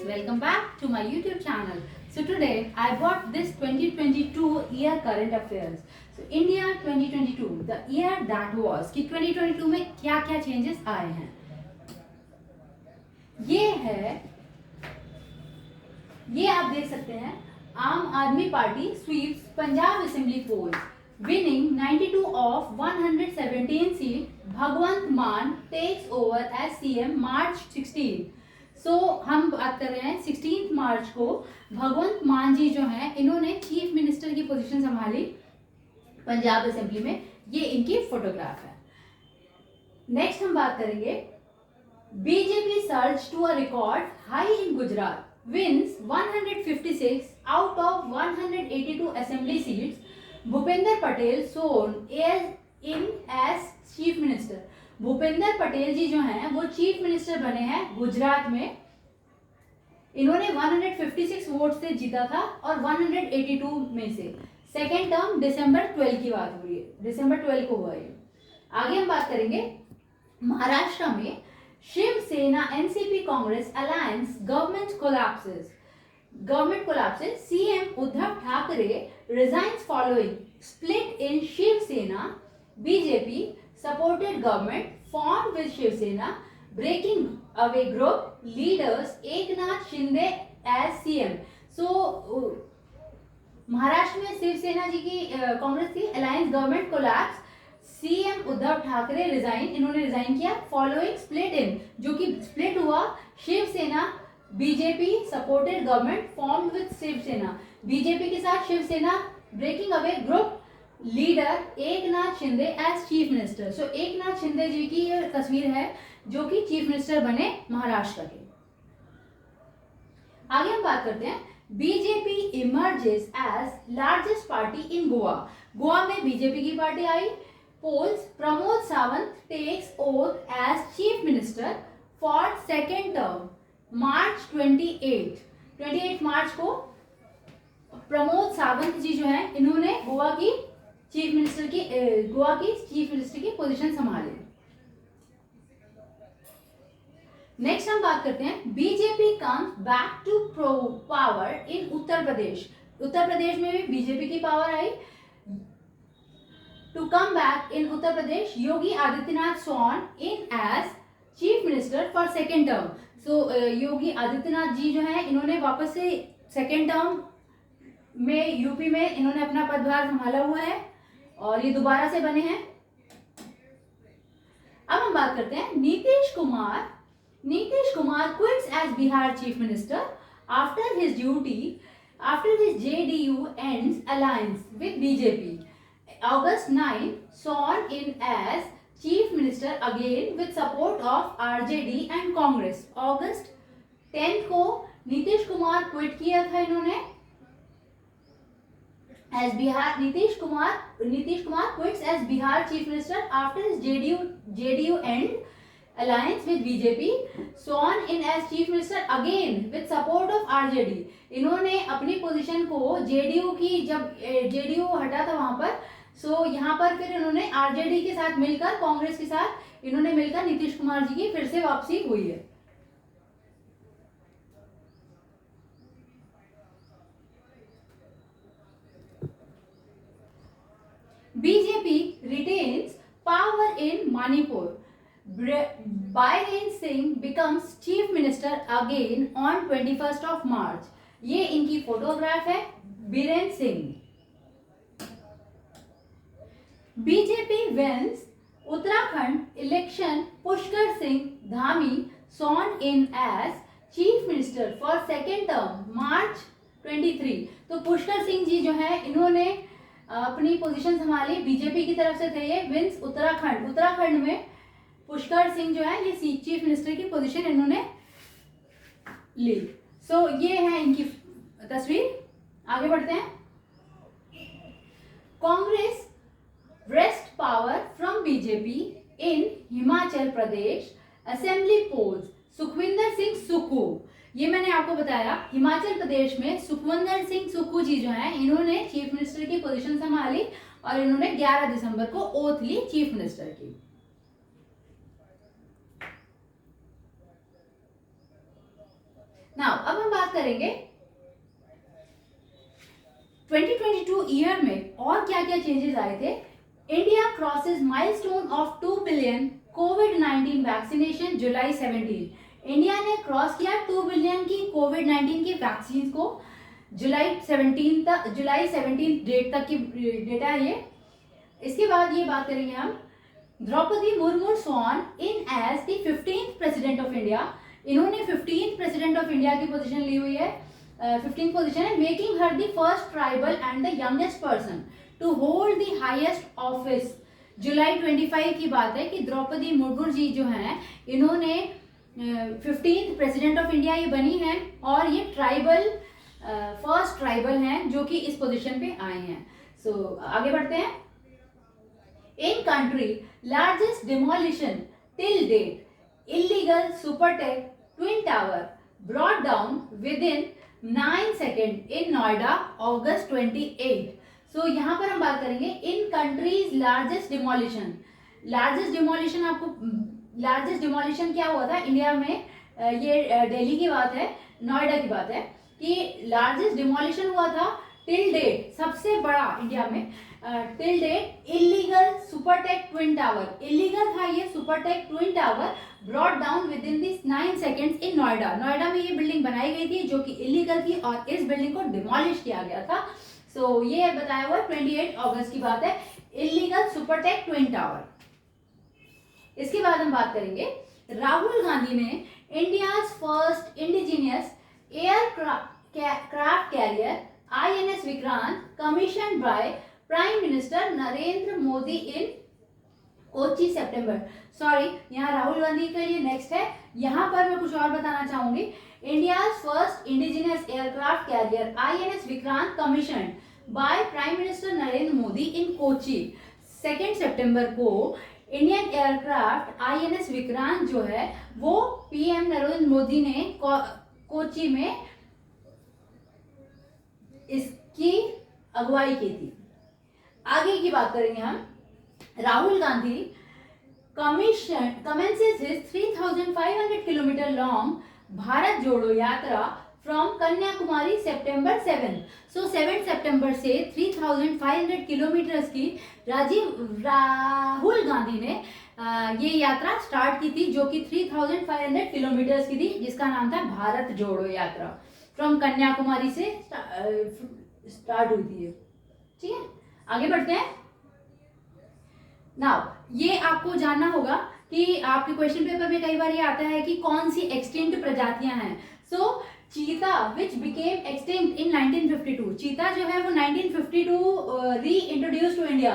welcome back to my YouTube channel. So today I brought this 2022 year current affairs. So India 2022, the year that was कि 2022 में क्या क्या changes आए हैं. ये आप देख सकते हैं. Aam Aadmi Party sweeps Punjab assembly polls, winning 92 of 117 seats. Bhagwant Mann takes over as CM March 16. हम बात कर रहे हैं 16 मार्च को भगवंत मान जी जो हैं इन्होंने चीफ मिनिस्टर की पोजीशन संभाली पंजाब असेंबली में. ये इनकी फोटोग्राफ है. नेक्स्ट हम बात करेंगे BJP surge to a record high in Gujarat, wins 156 out of 182 assembly seats. Bhupendra Patel sworn in as chief minister. Bhupendra Patel ji जो हैं वो चीफ मिनिस्टर बने हैं गुजरात में. इन्होंने 156 वोट से जीता था और 182 में से. सेकेंड टर्म दिसंबर 12 की बात हो रही है, दिसंबर 12 को हुआ ये. आगे हम बात करेंगे महाराष्ट्र में Shiv Sena NCP Congress alliance government collapses. CM Uddhav Thackeray resigns following split in Shiv Sena. BJP supported government formed with Shivsena, breaking away group leaders Eknath Shinde as CM. Maharashtra में शिवसेना जी की कांग्रेस की alliance government collapse. CM Uddhav Thackeray इन्होंने रिजाइन किया फॉलोइंग स्प्लिट इन, जो कि स्प्लिट हुआ Shiv Sena BJP supported government formed with Shiv Sena. BJP के साथ Shiv Sena breaking away group leader Eknath Shinde as chief minister. So Eknath Shinde ji की ये तस्वीर है जो कि चीफ मिनिस्टर बने महाराष्ट्र के. आगे हम बात करते हैं BJP emerges as largest party in Goa. Goa में बीजेपी की पार्टी आई. Polls Pramod Sawant takes oath as chief minister for second term March 28 March को प्रमोद सावंत जी जो है इन्होंने गोवा की चीफ मिनिस्टर की पोजीशन संभाली. नेक्स्ट हम बात करते हैं BJP comes back to power in Uttar Pradesh. Uttar Pradesh में भी बीजेपी की पावर आई. To come back in Uttar Pradesh Yogi Adityanath sworn in as chief minister for second term. Yogi Adityanath ji जो है इन्होंने वापस से सेकेंड टर्म में यूपी में इन्होंने अपना पदभार संभाला हुआ है और ये दोबारा से बने हैं. अब हम बात करते हैं Nitish Kumar quits as Bihar chief minister after his JDU ends alliance with BJP. August 9 sworn in as chief minister again with support of RJD and Congress. August 10 को नीतीश कुमार क्विट किया था इन्होंने as Bihar. Nitish Kumar quits as Bihar chief minister after his JDU end alliance with BJP. Sworn in as chief minister again with support of RJD. इन्होंने अपनी position को JDU की जब JDU हटा था वहां पर यहाँ पर फिर इन्होंने RJD के साथ मिलकर कांग्रेस के साथ इन्होंने मिलकर नीतीश कुमार जी की फिर से वापसी हुई है. BJP retains power in Manipur. Biren Singh becomes chief minister again on 21st of March. ये इनकी फोटोग्राफ है Biren Singh. BJP wins Uttarakhand election. Pushkar Singh Dhami sworn in as chief minister for second term March 23. तो पुष्कर सिंह जी जो है इन्होंने अपनी पोजीशन संभाली. बीजेपी की तरफ से थे ये. विंस उत्तराखंड में पुष्कर सिंह जो है ये चीफ मिनिस्टर की पोजीशन इन्होंने ली. ये है इनकी तस्वीर. आगे बढ़ते हैं. Congress wrest power from BJP in Himachal Pradesh assembly polls. Sukhvinder Singh Sukhu, ये मैंने आपको बताया हिमाचल प्रदेश में सुखविंदर सिंह सुक्खू जी जो हैं इन्होंने चीफ मिनिस्टर की पोजीशन संभाली और इन्होंने 11 दिसंबर को ओथ ली चीफ मिनिस्टर की. नाउ अब हम बात करेंगे 2022 ईयर में और क्या क्या चेंजेस आए थे। India crosses milestone of 2 billion covid vaccination July 17। India ने क्रॉस किया 2 बिलियन की कोविड-19 की वैक्सीन को जुलाई 17 डेट तक की डेटा है ये। इसके बाद ये बात करेंगे हम Droupadi Murmu sworn in as the 15th president of India. इन्होंने 15th प्रेसिडेंट ऑफ इंडिया की पोजीशन ली हुई है, 15th पोजीशन है, making her the first tribal and the youngest person to hold the highest office. July 25 की बात है कि द्रौपदी मुर्मू जी जो हैं इन्होंने 15th प्रेसिडेंट ऑफ इंडिया ये बनी है और ये ट्राइबल फर्स्ट ट्राइबल हैं जो कि इस पोजीशन पे आए हैं। सो आगे बढ़ते हैं। In country largest demolition till date illegal Supertech twin tower brought down within 9 second in Noida August 28। So यहाँ पर हम बात करेंगे in countries largest demolition. Largest demolition आपको लार्जेस्ट डिमोलिशन क्या हुआ था इंडिया में, ये दिल्ली की बात है, नोएडा की बात है कि लार्जेस्ट डिमोलिशन हुआ था टिल डेट, सबसे बड़ा इंडिया में till date illegal Supertech twin tower. Illegal था ये Supertech twin tower, brought down within this 9 seconds in Noida. Noida में ये बिल्डिंग बनाई गई थी जो कि इलीगल थी और इस बिल्डिंग को डिमोलिश किया गया था। सो ये बताया हुआ 28 अगस्त की बात है, इलीगल सुपरटेक ट्विन टावर। इसके बाद हम बात करेंगे राहुल गांधी ने India's first indigenous aircraft carrier INS Vikrant commission by prime minister Narendra Modi in Kochi September. Sorry, यहाँ राहुल गांधी के लिए नेक्स्ट है, यहाँ पर मैं कुछ और बताना चाहूंगी। India's first indigenous aircraft carrier INS Vikrant commission by prime minister Narendra Modi in Kochi 2 सितंबर को इंडियन एयरक्राफ्ट INS विक्रांत जो है वो PM नरेंद्र मोदी ने कोच्चि में इसकी अगुवाई की थी। आगे की बात करेंगे हम। Rahul Gandhi commences his 3,500 kilometre long Bharat जोड़ो यात्रा फ्रॉम कन्याकुमारी सितंबर 7। सो 7 सितंबर से 3,500 किलोमीटर की राहुल गांधी ने ये यात्रा स्टार्ट की थी जो कि 3,500 किलोमीटर की थी, जिसका नाम था भारत जोड़ो यात्रा। फ्रॉम कन्याकुमारी से स्टार्ट हुई थी। ठीक है, आगे बढ़ते हैं। नाउ ये आपको जानना होगा कि आपके क्वेश्चन पेपर में कई बार ये आता है कि कौन सी एक्सटिंक्ट प्रजातियां हैं। सो चीता विच बिकेम एक्सटिंक्ट इन 1952, चीता जो है वो 1952 reintroduce to India,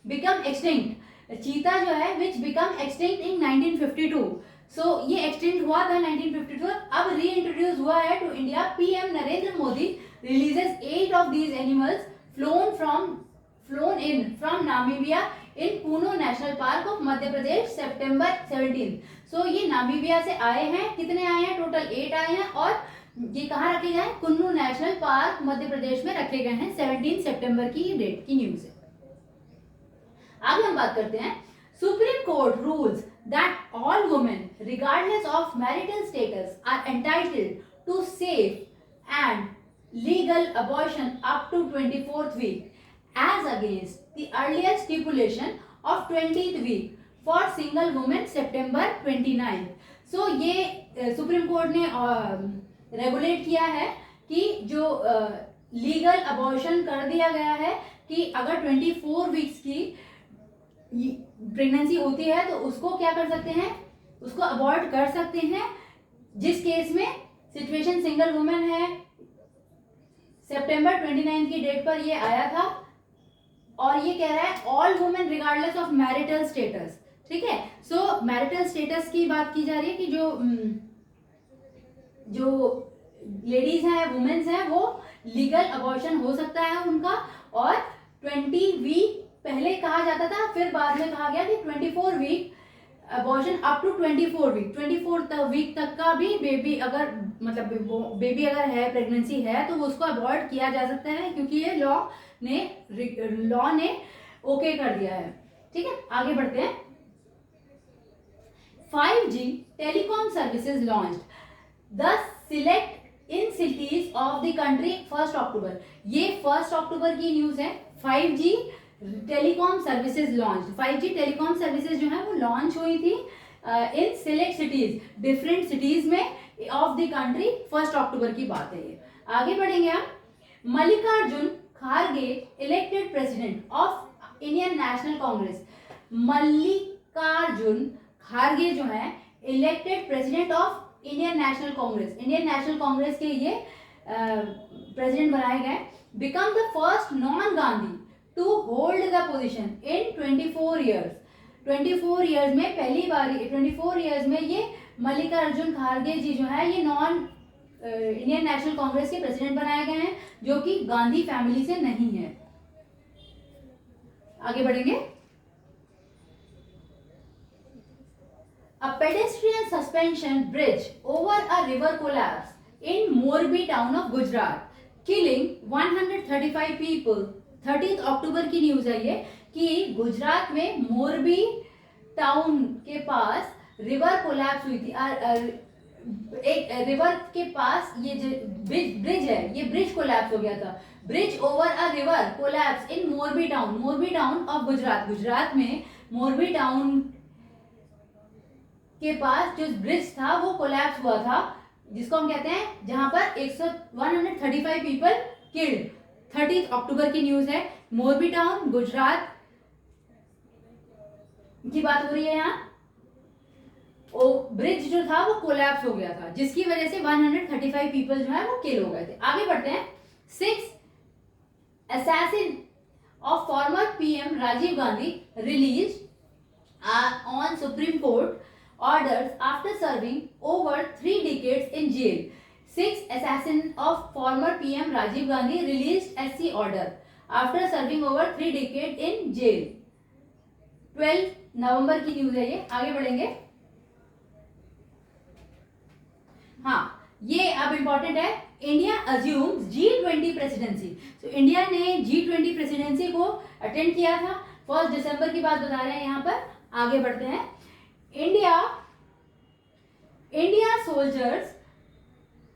become extinct. चीता जो है विच बिकम एक्सटिंक्ट इन 1952। सो ये एक्सटिंक्ट हुआ था 1952, अब री इंट्रोड्यूस हुआ है to India. PM Narendra Modi releases 8 of these animals flown in from Namibia in Puno national park of Madhya Pradesh September 17। So ये नामीबिया से आए हैं, कितने आए हैं, टोटल 8 आए हैं और ये कहाँ रखे गए हैं, कुन्नू नेशनल पार्क मध्य प्रदेश में रखे गए हैं। 17 सितंबर की डेट की न्यूज है। आगे हम बात करते हैं। Supreme court rules that all women regardless of marital status are entitled to safe and legal abortion up to 24th week as against the earlier stipulation of 20th week for single women September 29। so ये supreme court ने regulate किया है कि जो legal abortion कर दिया गया है कि अगर 24 वीक्स की प्रेगनेंसी होती है तो उसको क्या कर सकते हैं, उसको अबॉर्ट कर सकते हैं। जिस केस में सिचुएशन सिंगल वुमेन है, सितंबर 29 की डेट पर ये आया था और ये कह रहा है all women regardless of marital status. ठीक है, सो मैरिटल स्टेटस की बात की जा रही है कि जो लेडीज हैं, वुमेन्स हैं, वो लीगल अबॉर्शन हो सकता है उनका। और 20 वीक पहले कहा जाता था, फिर बाद में कहा गया कि 24 week abortion up to 24 week. 24 week तक का भी बेबी अगर मतलब बेबी अगर है, प्रेगनेंसी है, तो उसको अबॉर्ट किया जा सकता है क्योंकि ये लॉ ने ओके कर दिया है। ठीक है, आगे बढ़ते हैं। 5G telecom services launched. 10 select in cities of the country 1 अक्टूबर। ये 1 अक्टूबर की न्यूज है। 5G telecom services launch, 5G telecom services जो है वो लॉन्च हुई थी इन सिलेक्ट सिटीज, डिफरेंट सिटीज में ऑफ द कंट्री। 1 अक्टूबर की बात है ये। आगे बढ़ेंगे हम। Mallikarjun Kharge elected president of Indian National Congress. Mallikarjun Kharge जो है elected president of Indian National Congress, Indian National Congress के ये प्रेसिडेंट बनाए गए। Become the first non Gandhi to hold the position in 24 years. 24 years में पहली बार, 24 ईयर्स में ये मल्लिकार्जुन खारगे जी जो है ये नॉन इंडियन नेशनल कांग्रेस के प्रेसिडेंट बनाए गए हैं, जो कि गांधी फैमिली से नहीं है। आगे बढ़ेंगे। A pedestrian suspension bridge over a river collapsed in Morbi town of Gujarat, killing 135 people. 30 अक्टूबर की न्यूज है ये कि गुजरात में मोरबी टाउन के पास रिवर कोलैप्स हुई थी। एक रिवर के पास ये जो ब्रिज है, ये ब्रिज कोलैप्स हो गया था। Bridge over a river collapse in Morbi town, Morbi town of Gujarat. Gujarat में मोरबी टाउन के पास जो ब्रिज था वो कोलैप्स हुआ था, जिसको हम कहते हैं, जहां पर 135 पीपल किल्ड। 30 अक्टूबर की न्यूज है। मोरबी टाउन गुजरात की बात हो रही है। यहाँ ब्रिज जो था वो कोलैप्स हो गया था, जिसकी वजह से 135 पीपल जो है वो किल हो गए थे। आगे बढ़ते हैं। 6 assassin of former PM Rajiv Gandhi released on Supreme Court orders after serving over 3 decades in jail. 6 assassins of former PM Rajiv Gandhi released SC order after serving over 3 decades in jail. 12 नवंबर की news है ये। आगे बढ़ेंगे। हाँ, ये अब important है। India assumes G20 presidency. तो इंडिया ने G20 प्रेसिडेंसी को अटेंड किया था। 1 दिसंबर की बात बता रहे हैं यहाँ पर। आगे बढ़ते हैं। India soldiers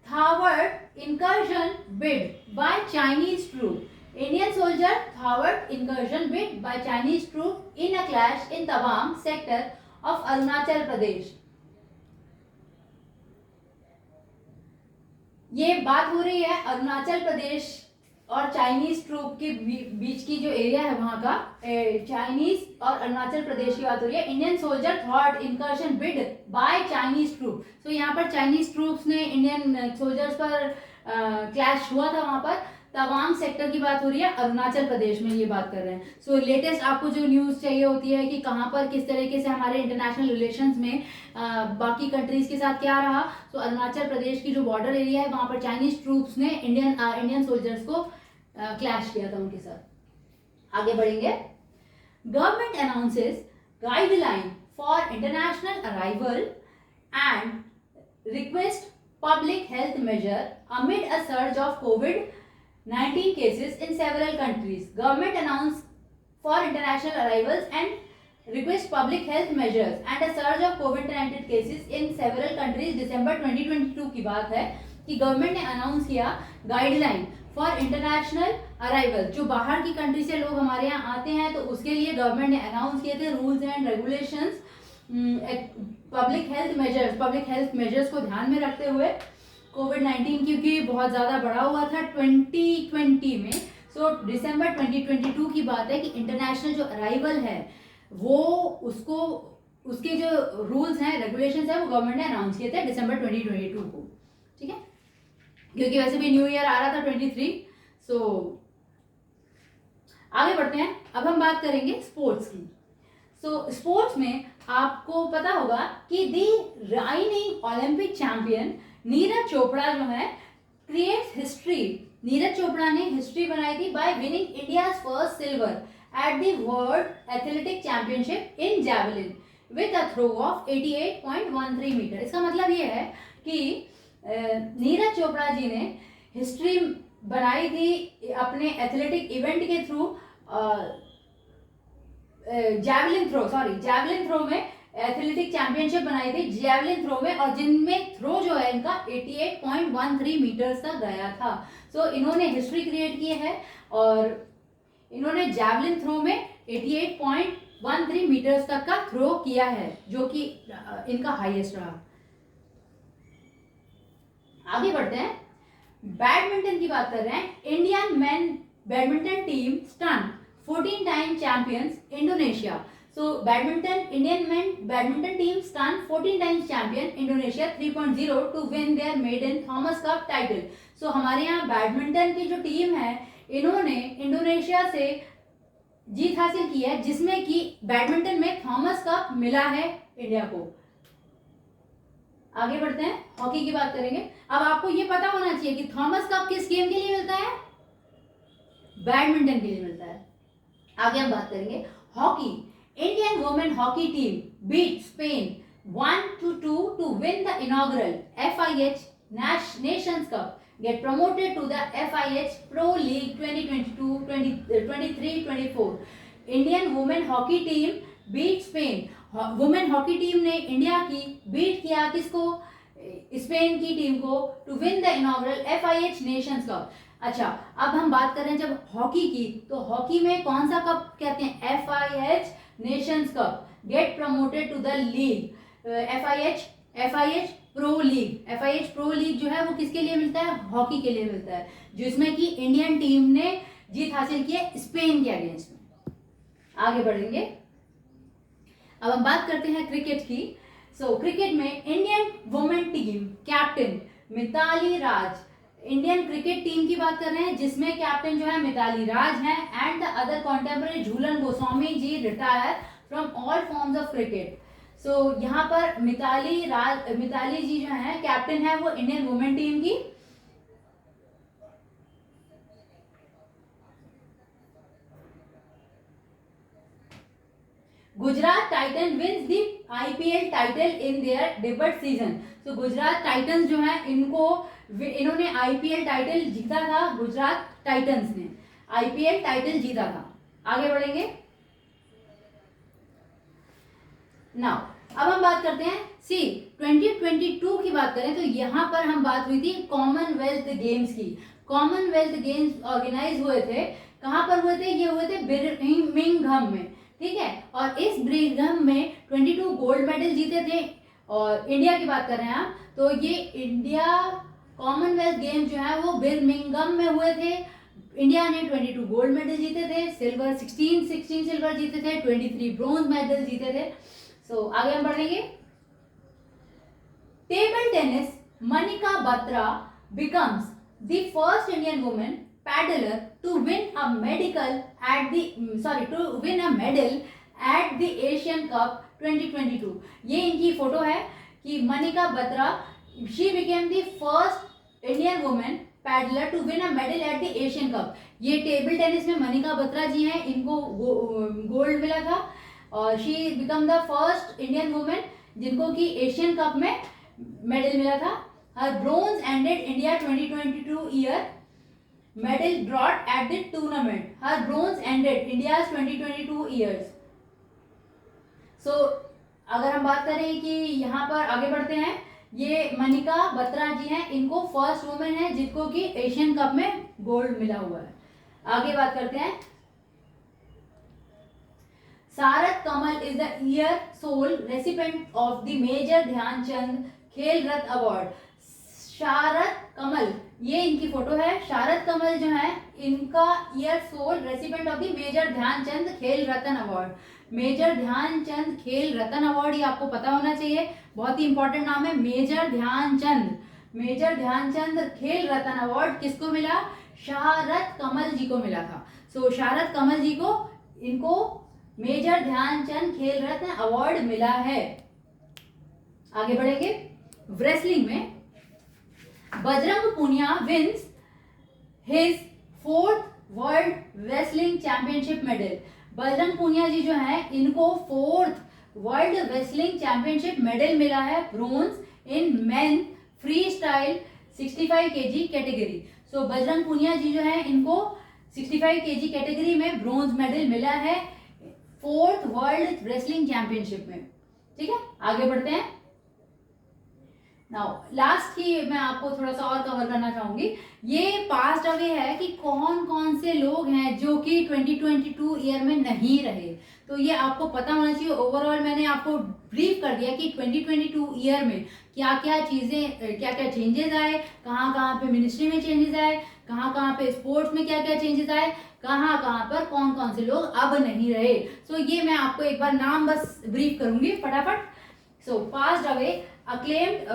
thwarted incursion bid by Chinese troops. Indian soldier thwarted incursion bid by Chinese troops in a clash in Tawang sector of Arunachal Pradesh. ये बात हो रही है अरुणाचल प्रदेश और चाइनीज ट्रूप के बीच की जो एरिया है वहां का, चाइनीज और अरुणाचल प्रदेश की बात हो रही है। इंडियन सोल्जर थॉट incursion bid by Chinese troop. तो यहाँ पर चाइनीज ट्रूप्स ने इंडियन सोल्जर्स पर क्लैश हुआ था। वहां पर तवांग सेक्टर की बात हो रही है, अरुणाचल प्रदेश में ये बात कर रहे हैं। सो लेटेस्ट आपको जो न्यूज़ चाहिए होती है कि कहाँ पर किस तरीके से हमारे इंटरनेशनल रिलेशंस में बाकी कंट्रीज के साथ क्या रहा। तो अरुणाचल प्रदेश की जो बॉर्डर एरिया है वहाँ पर चाइनीज ट्रूप्स ने इंडियन सोल्जर्स को क्लैश किया था उनके साथ। आगे बढ़ेंगे। Government announces guideline for international arrival and request public health measure amid a surge of COVID-19 cases in several countries. Government announced for international arrivals and request public health measures and a surge of COVID-19 cases in several countries. दिसंबर 2022 की बात है कि government ने announce किया guideline for international arrival. जो बाहर की country से लोग हमारे यहाँ आते हैं तो उसके लिए गवर्नमेंट ने अनाउंस किए थे rules and regulations, public health measures को ध्यान में रखते हुए। कोविड-19 क्योंकि बहुत ज़्यादा बढ़ा हुआ था 2020 में। सो दिसंबर 2022 की बात है कि इंटरनेशनल जो अराइवल है वो उसके जो रूल्स हैं, रेगुलेशंस हैं, वो गवर्नमेंट ने अनाउंस किए थे दिसंबर 2022 को। ठीक है, क्योंकि वैसे भी न्यू ईयर आ रहा था 23। सो आगे बढ़ते हैं। अब हम बात करेंगे स्पोर्ट्स की। सो स्पोर्ट्स में आपको पता होगा कि the reigning Olympic champion Neeraj Chopra जो है क्रिएट्स हिस्ट्री। नीरज चोपड़ा ने हिस्ट्री बनाई थी by winning India's first silver at the world athletic championship in javelin with a throw of 88.13 metre. इसका मतलब ये है कि नीरज चोपड़ा जी ने हिस्ट्री बनाई थी अपने एथलेटिक इवेंट के थ्रू, जैवलिन थ्रो में एथलेटिक चैंपियनशिप बनाई थी जेवलिन थ्रो में, और जिनमें थ्रो जो है इनका 88.13 मीटर्स का गया था। सो इन्होंने हिस्ट्री क्रिएट की है और इन्होंने जेवलिन थ्रो में 88.13 मीटर्स तक का थ्रो किया है, जो कि इनका हाईएस्ट रहा। आगे बढ़ते हैं, बैडमिंटन की बात कर रहे हैं। Indian men badminton team stun 14 time champions Indonesia. So badminton, Indian men badminton team stun 14 times champion Indonesia 3.0 to win their maiden Thomas cup title. So हमारे यहाँ बैडमिंटन की जो टीम है इन्होंने इंडोनेशिया से जीत हासिल की है, जिसमें कि बैडमिंटन में थॉमस कप मिला है इंडिया को। आगे बढ़ते हैं, हॉकी की बात करेंगे। अब आपको ये पता होना चाहिए कि थॉमस कप किस गेम के लिए मिलता है, बैडमिंटन के लिए मिलता है। आगे हम बात करेंगे hockey. Indian women hockey team beat Spain 1-2 to win the inaugural FIH nations cup, get promoted to the FIH Pro League 2022-23-24। Indian women hockey team beat Spain, women hockey team ने India की beat किया किसको, Spain की team को, to win the inaugural FIH nations cup. अच्छा, अब हम बात कर रहे हैं जब हॉकी की, तो हॉकी में कौन सा कप कहते हैं, FIH nations cup. Get promoted to the league FIH pro league. FIH pro league जो है वो किसके लिए मिलता है, हॉकी के लिए मिलता है, जिसमें कि इंडियन टीम ने जीत हासिल की है स्पेन के अगेंस्ट में। आगे बढ़ेंगे, अब हम बात करते हैं क्रिकेट की। क्रिकेट में Indian women team captain Mithali Raj, Indian cricket team की बात कर रहे हैं जिसमें कैप्टन जो है मिताली राज हैं, and the other contemporary Jhulan Goswami ji retire from all forms of cricket. यहाँ पर मिताली जी जो है कैप्टन है वो इंडियन वुमेन टीम की। Gujarat Titan wins the IPL title in their debut season. Gujarat Titans जो है इन्होंने IPL टाइटल जीता था, गुजरात टाइटंस ने IPL टाइटल जीता था। आगे बढ़ेंगे नाउ, अब हम बात करते हैं 2022 की बात करें तो यहाँ पर हम बात हुई थी कॉमनवेल्थ गेम्स की। कॉमनवेल्थ गेम्स ऑर्गेनाइज हुए थे, कहाँ पर हुए थे, ये हुए थे बर्मिंघम में, ठीक है। और इस बर्मिंघम में 22 गोल्ड मेडल जीते थे। और इंडिया की बात कर रहे हैं आप, तो ये इंडिया कॉमनवेल्थ गेम्स जो है वो बर्मिंघम में हुए थे। इंडिया ने 22 गोल्ड मेडल जीते थे, 16 सिल्वर जीते थे, 23 ब्रोंज मेडल जीते थे। आगे हम बढ़ेंगे, table tennis Manika Batra becomes the first Indian women paddler to win a medal at the Asian cup 2022। ये इनकी फोटो है कि Manika Batra, she became the first Indian women paddler to win a medal at the Asian cup. ये table tennis में मनिका बत्रा जी हैं, इनको gold मिला था और she become the first Indian women जिनको कि एशियन कप में मेडल मिला था। Her bronze ended India 2022 year medal brought at the tournament. Her bronze ended India 2022 years. अगर हम बात करें कि यहाँ पर आगे बढ़ते हैं, ये मनिका बत्रा जी हैं, इनको फर्स्ट वुमेन है जिनको कि एशियन कप में गोल्ड मिला हुआ है। आगे बात करते हैं, Sharath Kamal is the year sole recipient of the major Dhyanchand Khel Ratna award. शारद कमल, ये इनकी फोटो है। शारद कमल जो है इनका year sole recipient of the major Dhyanchand Khel Ratna award. Major Dhyanchand Khel Ratna award ये आपको पता होना चाहिए, बहुत ही इंपॉर्टेंट नाम है major Dhyanchand. Major Dhyanchand Khel Ratna award किसको मिला, शारद कमल जी को मिला था। शारद कमल जी को इनको मेजर ध्यानचंद खेल रत्न अवार्ड मिला है। आगे बढ़ेंगे, रेसलिंग में Bajrang Punia wins his 4th world wrestling championship medal. Bajrang Punia ji जो है इनको 4th world wrestling championship medal मिला है, bronze in men freestyle 65 kg category. Bajrang Punia ji जो है इनको 65 kg कैटेगरी में ब्रोंज मेडल मिला है 4th वर्ल्ड रेसलिंग चैंपियनशिप में। ठीक है, आगे बढ़ते हैं। नाउ लास्ट ही मैं आपको थोड़ा सा और कवर करना चाहूंगी, ये पास्ट अवे है कि कौन कौन से लोग हैं जो कि 2022 ईयर में नहीं रहे। तो ये आपको पता होना चाहिए। ओवरऑल मैंने आपको ब्रीफ कर दिया कि 2022 ईयर में क्या क्या चीजें, क्या क्या चेंजेस आए, कहाँ कहाँ पे मिनिस्ट्री में चेंजेस आए, कहाँ कहाँ पे स्पोर्ट्स में क्या क्या चेंजेस आए, कहाँ कहाँ पर कौन कौन से लोग अब नहीं रहे। सो ये मैं आपको एक बार नाम बस ब्रीफ करूंगी फटाफट। So passed away acclaimed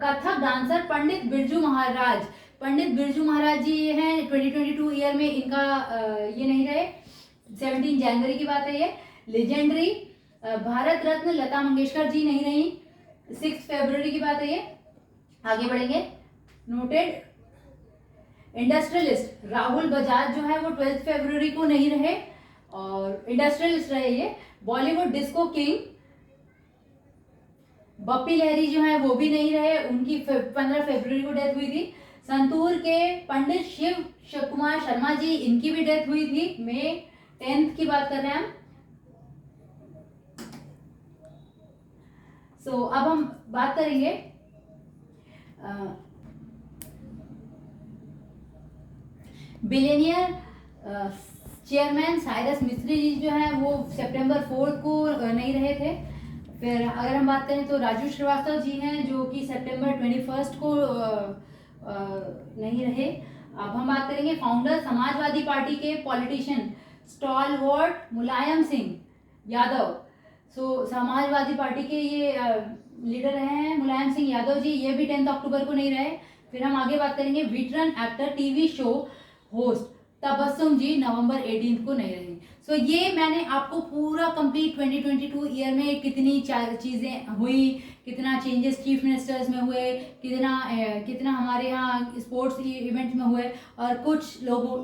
Kathak dancer Pandit Birju Maharaj. Pandit Birju Maharaj ji हैं 2022 ईयर में, इनका ये नहीं रहे। 17 जनवरी की बात है ये। लेजेंडरी भारत रत्न लता मंगेशकर जी नहीं रही, 6 फरवरी की बात है ये। आगे बढ़ेंगे। नोटेड इंडस्ट्रियलिस्ट राहुल बजाज जो है वो 12 फरवरी को नहीं रहे, और इंडस्ट्रियलिस्ट रहे ये। बॉलीवुड डिस्को किंग बप्पी लहरी जो है वो भी नहीं रहे, उनकी 15 फरवरी को डेथ हुई थी। संतूर के पंडित शिव कुमार शर्मा जी, इनकी भी डेथ हुई थी, मई 10 की बात कर रहे हैं हम। सो अब हम बात करेंगे बिलियनियर चेयरमैन साइरस मिस्त्री जी जो है वो सितंबर 4 को नहीं रहे थे। फिर अगर हम बात करें तो राजू श्रीवास्तव जी हैं जो कि सितंबर 21 को नहीं रहे। अब हम बात करेंगे फाउंडर समाजवादी पार्टी के पॉलिटिशियन स्टॉलवर्ट मुलायम सिंह यादव। सो समाजवादी पार्टी के ये लीडर रहे हैं मुलायम सिंह यादव जी, ये भी 10 अक्टूबर को नहीं रहे। फिर हम आगे बात करेंगे veteran actor TV show host Tabassum ji नवंबर 18 को नहीं रही। सो ये मैंने आपको पूरा कंप्लीट 2022 ईयर में कितनी चीज़ें हुई, कितना चेंजेस चीफ मिनिस्टर्स में हुए, कितना हमारे यहाँ स्पोर्ट्स इवेंट्स में हुए, और कुछ लोगों